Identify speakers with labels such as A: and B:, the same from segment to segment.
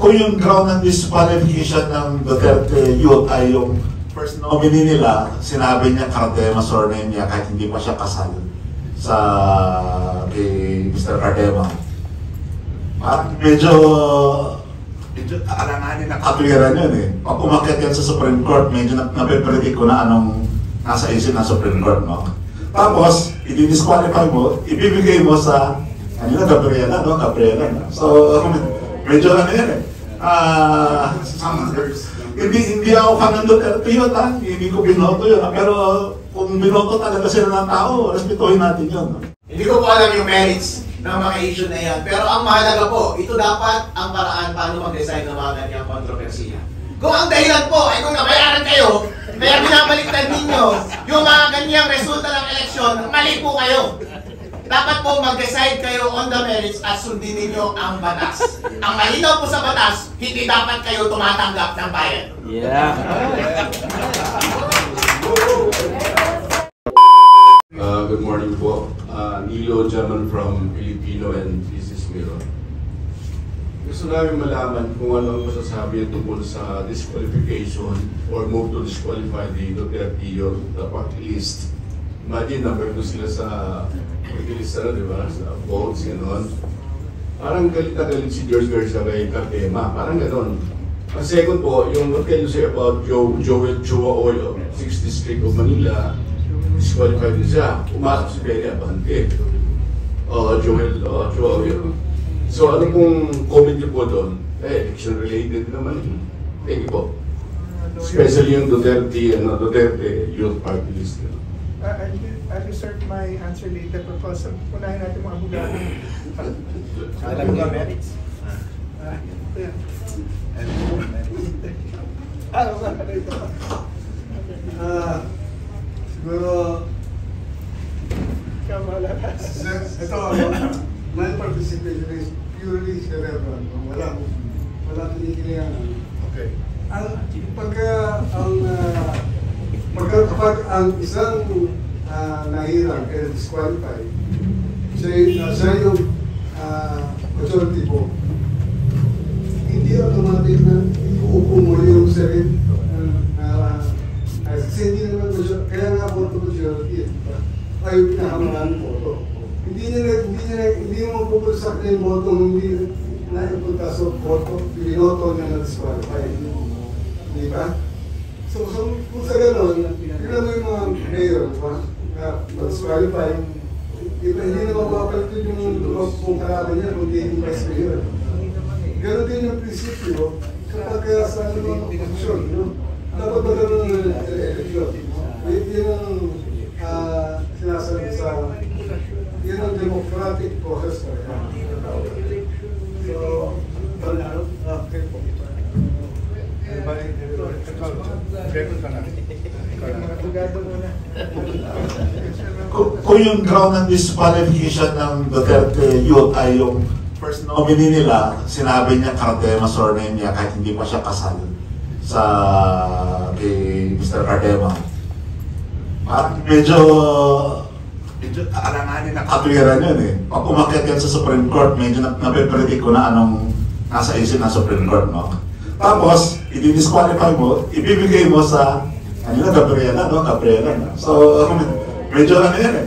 A: kung yung ground ng disqualification ng Duterte Youth ay yung first nominee nila, sinabi niya Cardema surname niya kahit hindi pa siya kasal sa kay Mr. Cardema. Parang medyo alanganin na katwiran yun eh. Pag umakyat yan sa Supreme Court, medyo nape-predict ko na anong nasa isip ng Supreme Court, no? Tapos, i-disqualify mo, ibibigay mo sa kanina, Gabriela, no? Gabriela, no? So, medyo ano yan eh. Hindi ako fan ng Duterte yun, ha? Hindi ko binoto yun, ha? Pero kung binoto talaga sila ng tao, respetuhin natin yun. No?
B: Hindi ko po alam yung merits ng mga issue na yan. Pero ang mahalaga po, ito dapat ang paraan paano mag-design ng mga ganyang kontrobersiya. Kung ang dahilan po ay kung nabayaran kayo, kaya binabaliktad ninyo yung mga ganyang resulta ng eleksyon, mali po kayo. Dapat po mag-decide kayo on the merits at sundin ninyo ang batas. Ang malinaw po sa batas, hindi dapat kayo tumatanggap ng bayan.
C: Yeah.
D: Good morning po. Nilo German from Filipino and Business Mirror. Gusto namin malaman kung ano ang masasabi tungkol sa disqualification or move to disqualify the Duterte Youth party list. Imagine, number 2 sila sa party list, di ba? Sa votes, gano'n. Parang galit na galit si George Garcia kay Cardema. Parang gano'n. Ang second po, yung what can you say about Joel Chua Oil of 6th District of Manila? Disqualified din siya. Umasok si Benny Abante. Joel Chua Oil. So ano pong comment niyo po doon? Election related naman. Thank you po. Especially yung Duterte Youth Party List.
E: I'll reserve my answer later because unahin natin mga abogado.
B: Alam mo ba merits?
F: Siguro ito my participation is purely cerebral. Wala tinikilingan.
D: Okay.
F: Kapag ang isang nahirang kaya disqualify, siya yung majority po, hindi automatic na iuupo mo yung sarili. Kasi hindi naman majority, kaya nga boto majority. Ayaw pinakamaraming boto. Hindi mo pupusak na yung boto hindi naipunta sa boto, binoto niya na disqualify. Di ba? So kung sa gano'n, tignan mo yung mga mayor na disqualify, hindi na mapapalitin yung kalaban niya kung hindi yung vice mayor. Ganon din yung prinsipyo kapag sa ano posisyon, dapat magkaroon ng eleksyon. Yun ang sinasabi sa yun ang democratic process talaga. So, okay po.
A: Kung yung ground ng disqualification ng Duterte Youth ay yung first nominee nila, sinabi niya Cardema surname niya kahit hindi pa siya kasal sa kay Mr. Cardema. Parang medyo alanganin na katwiran yun eh. Pag umakyat yan sa Supreme Court, medyo nape-predict ko na anong nasa isip ng Supreme Court, no? Tapos, i-disqualify mo, ibibigay mo sa kanina, Gabriela, no? Gabriela, no? So, medyo ano yan eh.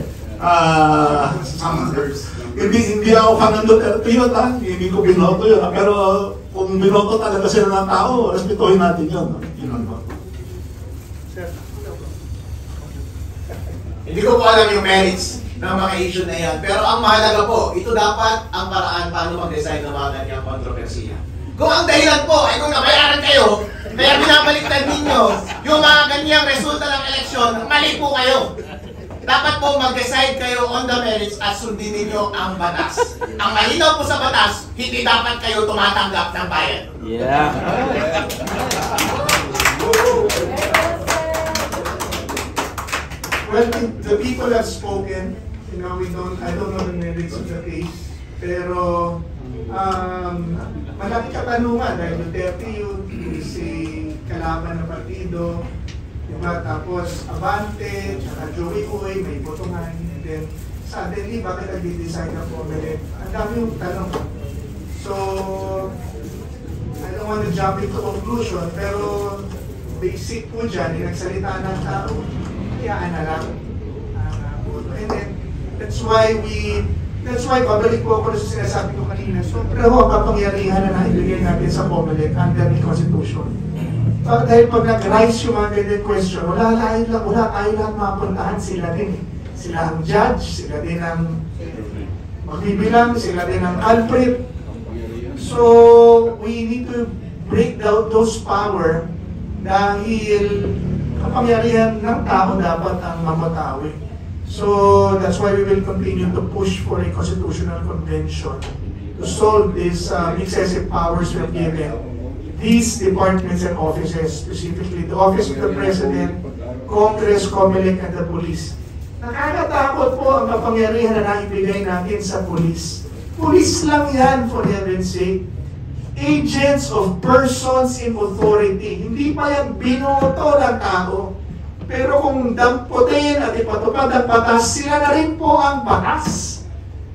A: Hindi ako fan ng Duterte yun, ha? Hindi ko binoto yun, ha? Pero kung binoto talaga sila ng tao, respetuhin natin yun. No? Yun po.
B: Hindi ko po alam yung merits ng mga issue na yan. Pero ang mahalaga po, ito dapat ang paraan paano mag-design ng mga ganyang kontrobersiya. Kung ang dahilan po ay kung nabayaran kayo, kaya binabaliktad ninyo yung mga ganyang resulta ng eleksyon, mali po kayo. Dapat po mag-decide kayo on the merits at sundin ninyo ang batas. Ang malinaw po sa batas, hindi dapat kayo tumatanggap ng bayan.
C: Yeah.
E: Well, the people have spoken. You know, I don't know the merits of the case. Pero, malaki katanungan dahil Duterte yun, si kalaban ng partido, diba? Tapos Abante, tsaka Joey Uy, may botongan, and then suddenly, bakit nag-decide na po ulit? Ang dami yung tanong. So, don't want to jump into conclusion, pero basic po dyan, nagsalita ng tao, hayaan na lang. And then, that's why babalik po ako sa sinasabi ko kanina. So, pero ang kapangyarihan na naibigay natin sa COMELEC under the Constitution. Dahil pag nag-rise yung mga ganyan question, wala tayo lahat mapuntahan, sila din. Sila ang judge, sila din ang magbibilang, sila din ang culprit. So, we need to break down those power dahil kapangyarihan ng tao dapat ang mamatawi. So, that's why we will continue to push for a constitutional convention to solve these excessive powers we're given. These departments and offices, specifically the Office of the President, Congress, COMELEC, and the Police. Nakakatakot po ang kapangyarihan na naibigay natin sa police. Police lang yan, for heaven's sake. Agents of persons in authority. Hindi pa yan binoto ng tao. Pero kung damputin at ipatupad ang batas, sila na rin po ang batas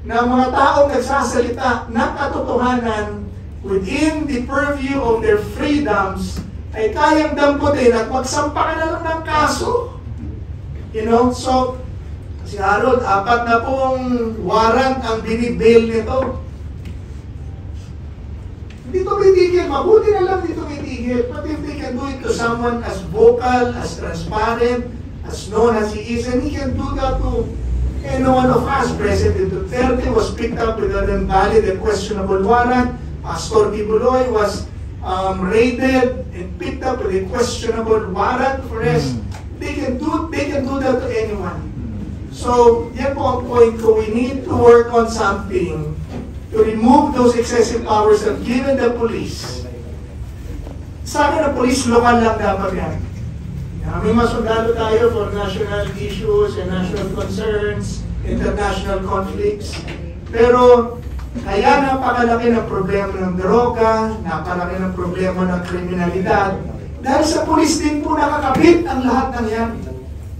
E: ng mga taong nagsasalita ng katotohanan within the purview of their freedoms ay kayang damputin at magsampa ka na lang ng kaso. You know, so, si Harold, 4 na pong warrant ang binibail nito. Hindi ito mitigil. Mabuti na lang dito mitigil. But if they can do it to someone as vocal, as transparent, as known as he is, and he can do that to any one of us. President Duterte was picked up with an invalid and questionable warrant. Pastor Kibuloy was raided and picked up with a questionable warrant for arrest. They can do that to anyone. So, yan po ang point ko. We need to work on something to remove those excessive powers that given the police. Sa akin, ang police, lokal lang dapat yan. May masundalo tayo for national issues and national concerns, international conflicts. Pero, kaya napakalaki ng problema ng droga, napakalaki ng problema ng kriminalidad, dahil sa police din po nakakabit ang lahat ng yan.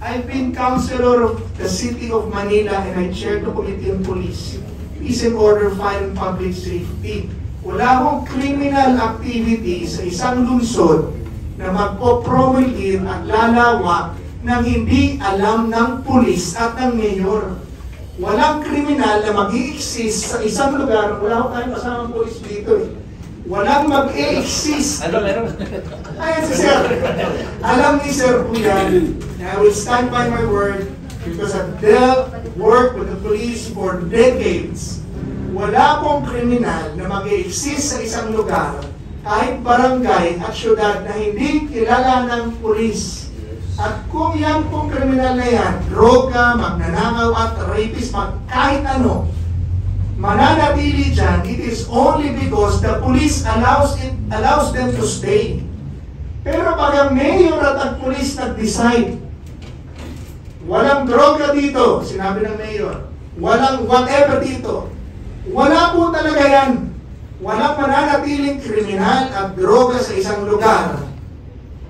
E: I've been councilor of the city of Manila and I chair the Committee on Police, Peace and Order, Fire and Public Safety. Wala akong criminal activity sa isang lungsod na magpo-promulgate at lalawak ng hindi alam ng pulis at ng mayor. Walang kriminal na mag-i-exist sa isang lugar. Wala ko tayong kasamang pulis dito eh. Walang mag-i-exist. Ayan si Sir. Alam ni Sir po yan. I will stand by my word because I've worked with the police for decades. Wala pong kriminal na mag-i-exist sa isang lugar, kahit barangay at syudad na hindi kilala ng pulis. At kung yan pong kriminal na yan, droga, magnanakaw at rapist, kahit ano, mananatili dyan, it is only because the police allows them to stay. Pero pag ang mayor at ang police nag-decide, walang droga dito, sinabi ng mayor, walang whatever dito, wala po talaga yan. Walang mananatiling kriminal at droga sa isang lugar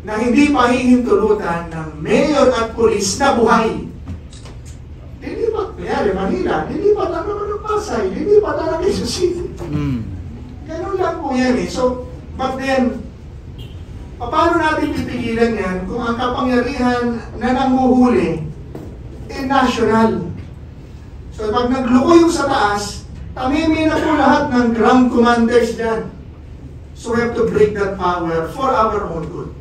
E: na hindi pahihintulutan ng mayor at pulis na buhay. Dilipat, kaya Manila, dilipat lang naman ng Pasay, dilipat lang ng Quezon City. Ganun lang po yan eh. So, but then, paano natin pipigilan yan kung ang kapangyarihan na nanguhuli eh national? So, pag nagluko yung sa taas, tamimi na po lahat ng ground commanders dyan. So, we have to break that power for our own good.